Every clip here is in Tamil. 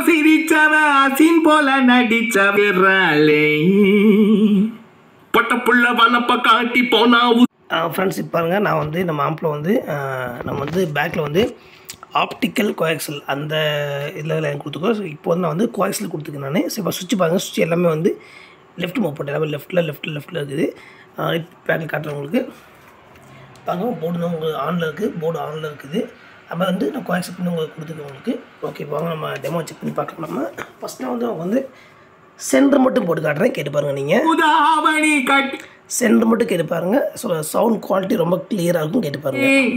சிரிச்சவ அசின் போல நடிச்ச விரலே பொட்ட புள்ள வனப்ப காட்டி போனா. ஃப்ரெண்ட்ஸ் இப்போ பாருங்கள், நான் வந்து நம்ம ஆம்பில் வந்து நம்ம வந்து பேக்கில் வந்து ஆப்டிக்கல் கோஆக்சல் அந்த இதில் எனக்கு கொடுத்துக்கோ. ஸோ இப்போ வந்து நான் வந்து கோஆக்சல் கொடுத்துருக்கேன் நான். ஸோ இப்போ சுவிட்ச் பாருங்கள், சுவிட்ச் எல்லாமே வந்து லெஃப்ட் மூவ் போட்டு எல்லாமே லெஃப்ட்டில் இருக்குது. பேக்கில் காட்டுறேன் உங்களுக்கு. பாருங்க, போர்டு உங்களுக்கு ஆனில் இருக்குது, போர்டு ஆனில் இருக்குது. அப்போ வந்து நான் கோஆக்சல் பண்ணி உங்களுக்கு கொடுத்துருக்கேன் உங்களுக்கு. ஓகே, வாங்க நம்ம டெமோ செக் பண்ணி பார்க்கலாம். நம்ம ஃபஸ்ட் நான் வந்து சென்டர் மட்டும் போட்டு காட்டுறேன், கேட்டு பாருங்கள். நீங்கள் சென்டர் மட்டும் கேட்டு பாருங்கள். ஸோ சவுண்ட் குவாலிட்டி ரொம்ப கிளியராக இருக்கும், கேட்டு பாருங்கள்.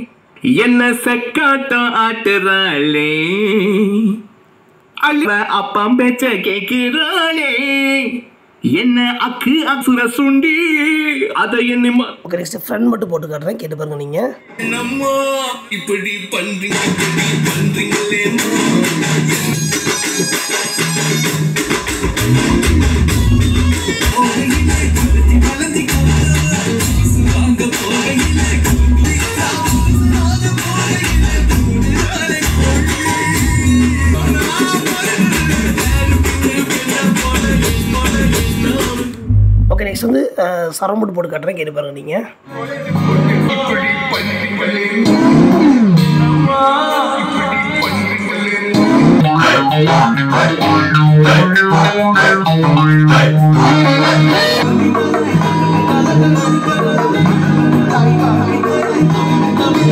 என்ன செக்காட்டம் ஆட்டுறாளே அப்பா பேச்ச கேட்கிறாளே என்ன அக்கு அசுர சுண்டி அதை என்ன. ஓகே, நெக்ஸ்ட் ஃப்ரண்ட் மட்டும் போட்டு காட்டுறேன், கேட்டு பாருங்க. நீங்கள் நம்ம இப்படி பண்றீங்களே. ஓகே, நெக்ஸ்ட் வந்து சரௌண்ட் மட்டும் போட்டு காட்டுறேன், கேட்டு பாருங்கள். நீங்கள்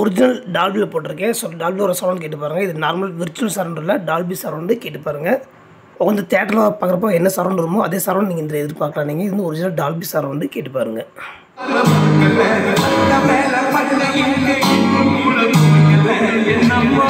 ஒரிஜினல் டால்பியில் போட்டிருக்கேன். ஸோ டால்பியோட சரௌண்ட் கேட்டு பாருங்கள். இது நார்மல் விர்ச்சுவல் சரௌண்ட் இல்லை, டால்பி சரௌண்டு, கேட்டு பாருங்கள். வந்து தேட்டரில் பார்க்குறப்போ என்ன சரௌண்ட் வருமோ அதே சரௌண்ட் நீங்கள் இந்த எதிர்பார்க்கலாம். நீங்கள் இது ஒரிஜினல் டால்பி சரௌண்டு, கேட்டு பாருங்கள். என்னம்மா